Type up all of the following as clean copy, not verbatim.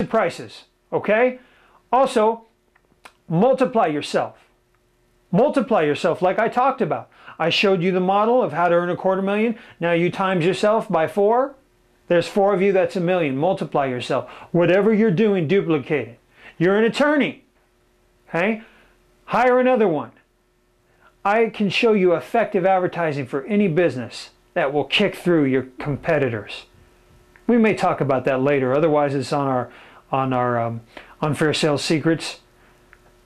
prices, okay? Also, multiply yourself. Multiply yourself like I talked about. I showed you the model of how to earn $250,000. Now you times yourself by 4. There's 4 of you, that's $1 million. Multiply yourself. Whatever you're doing, duplicate it. You're an attorney, okay? Hire another one. I can show you effective advertising for any business that will kick through your competitors. We may talk about that later. Otherwise, it's on our Unfair Sales Secrets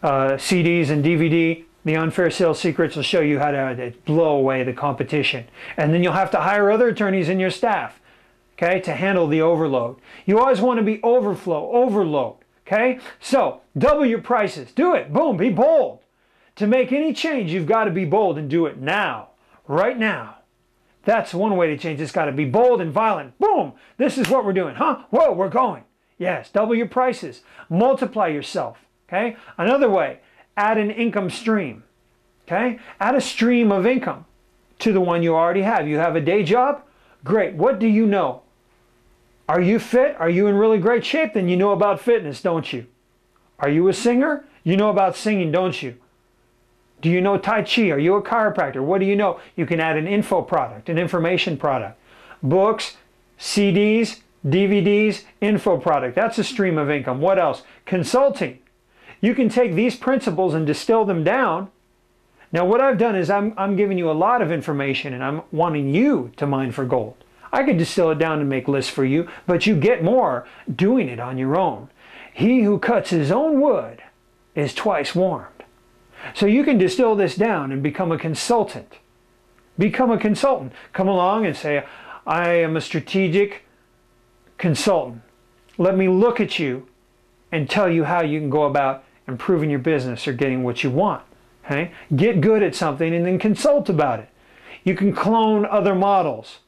CDs and DVD. The Unfair Sales Secrets will show you how to blow away the competition. And then you'll have to hire other attorneys in your staff, okay, to handle the overload. You always want to be overload, okay? So, double your prices. Do it. Boom. Be bold. To make any change, you've got to be bold and do it now. Right now. That's one way to change. It's got to be bold and violent. Boom. This is what we're doing. Huh? Whoa, we're going. Yes. Double your prices. Multiply yourself. Okay? Another way. Add an income stream. Okay? Add a stream of income to the one you already have. You have a day job? Great. What do you know? Are you fit? Are you in really great shape? Then you know about fitness, don't you? Are you a singer? You know about singing, don't you? Do you know Tai Chi? Are you a chiropractor? What do you know? You can add an info product, an information product. Books, CDs, DVDs, info product. That's a stream of income. What else? Consulting. You can take these principles and distill them down. Now what I've done is I'm giving you a lot of information and I'm wanting you to mine for gold. I could distill it down and make lists for you, but you get more doing it on your own. He who cuts his own wood is twice warmed. So you can distill this down and become a consultant. Become a consultant. Come along and say, I am a strategic consultant. Let me look at you and tell you how you can go about improving your business or getting what you want. Okay? Get good at something and then consult about it. You can clone other models.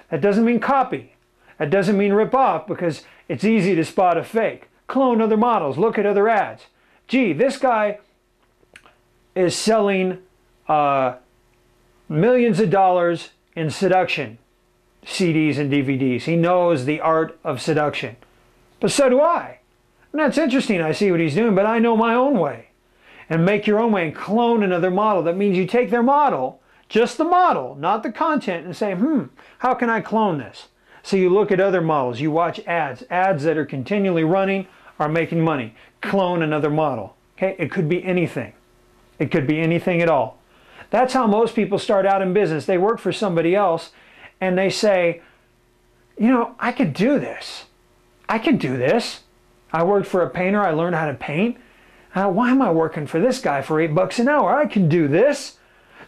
That doesn't mean copy. That doesn't mean rip off because it's easy to spot a fake. Clone other models. Look at other ads. Gee, this guy is selling millions of dollars in seduction CDs and DVDs. He knows the art of seduction. But so do I. And that's interesting. I see what he's doing, but I know my own way. And make your own way and clone another model. That means you take their model, just the model, not the content, and say, how can I clone this? So you look at other models. You watch ads. Ads that are continually running are making money. Clone another model. Okay? It could be anything. It could be anything at all. That's how most people start out in business. They work for somebody else and they say, you know, I could do this. I could do this. I worked for a painter. I learned how to paint. Why am I working for this guy for $8 an hour? I can do this.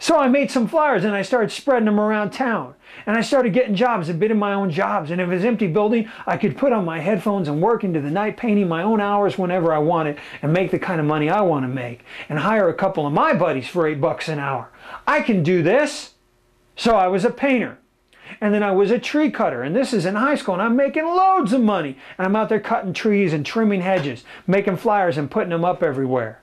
So I made some flyers and I started spreading them around town. And I started getting jobs and bidding my own jobs. And if it was an empty building, I could put on my headphones and work into the night, painting my own hours whenever I wanted and make the kind of money I want to make. And hire a couple of my buddies for $8 an hour. I can do this. So I was a painter. And then I was a tree cutter. And this is in high school. And I'm making loads of money. And I'm out there cutting trees and trimming hedges, making flyers and putting them up everywhere.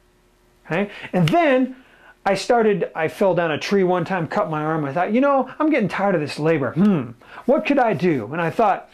Okay? And then I fell down a tree one time, cut my arm. I thought, you know, I'm getting tired of this labor. What could I do? And I thought,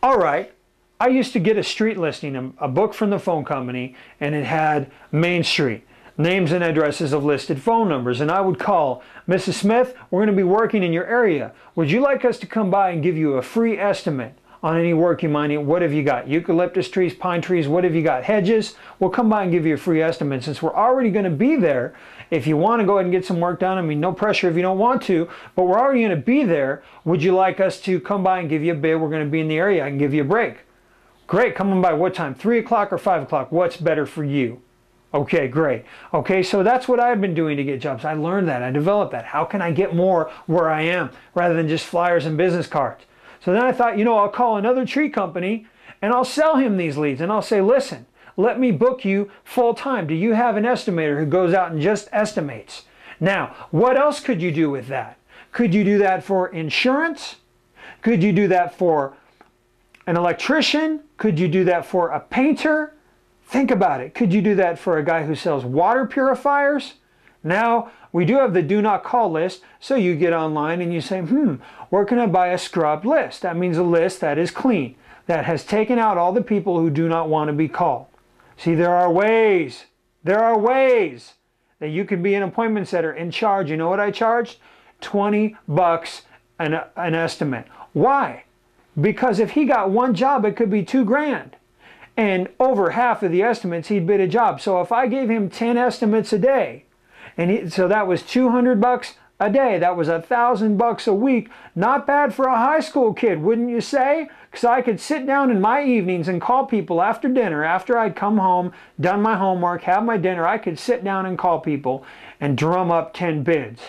all right, I used to get a street listing, a book from the phone company, and it had Main Street, names and addresses of listed phone numbers. And I would call, Mrs. Smith, we're going to be working in your area. Would you like us to come by and give you a free estimate on any work you might need? What have you got? Eucalyptus trees, pine trees, what have you got? Hedges? We'll come by and give you a free estimate. Since we're already going to be there, if you want to go ahead and get some work done, I mean, no pressure if you don't want to, but we're already going to be there. Would you like us to come by and give you a bid? We're going to be in the area. I can give you a break. Great. Come on by. What time? 3 o'clock or 5 o'clock? What's better for you? Okay, great. Okay, so that's what I've been doing to get jobs. I learned that. I developed that. How can I get more where I am rather than just flyers and business cards? So then I thought, you know, I'll call another tree company and I'll sell him these leads. And I'll say, listen, let me book you full time. Do you have an estimator who goes out and just estimates? Now, what else could you do with that? Could you do that for insurance? Could you do that for an electrician? Could you do that for a painter? Think about it. Could you do that for a guy who sells water purifiers? Now, we do have the do not call list, so you get online and you say, where can I buy a scrubbed list? That means a list that is clean. that has taken out all the people who do not want to be called. See, there are ways that you can be an appointment setter and charge. You know what I charged? $20 an estimate. Why? Because if he got one job, it could be $2,000. And over half of the estimates, he'd bid a job. So if I gave him 10 estimates a day, so that was $200 a day. That was $1,000 a week. Not bad for a high school kid, wouldn't you say? Because I could sit down in my evenings and call people after dinner, after I'd come home, done my homework, have my dinner. I could sit down and call people and drum up 10 bids.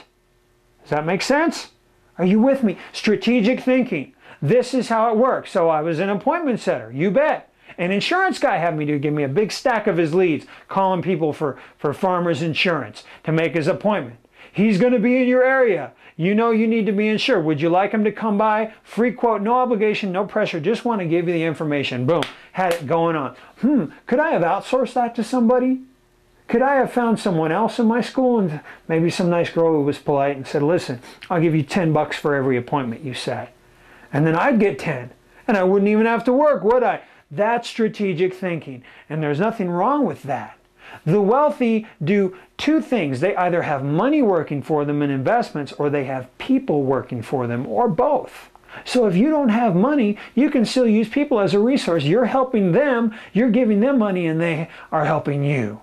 Does that make sense? Are you with me? Strategic thinking. This is how it works. So I was an appointment setter. You bet. An insurance guy had me to give me a big stack of his leads, calling people for Farmers Insurance to make his appointment. He's going to be in your area. You know you need to be insured. Would you like him to come by? Free quote, no obligation, no pressure. Just want to give you the information. Boom. Had it going on. Could I have outsourced that to somebody? Could I have found someone else in my school, and maybe some nice girl who was polite and said, listen, I'll give you $10 for every appointment you set. And then I'd get 10. And I wouldn't even have to work, would I? That's strategic thinking. And there's nothing wrong with that. The wealthy do two things. They either have money working for them in investments, or they have people working for them, or both. So if you don't have money, you can still use people as a resource. You're helping them, you're giving them money, and they are helping you.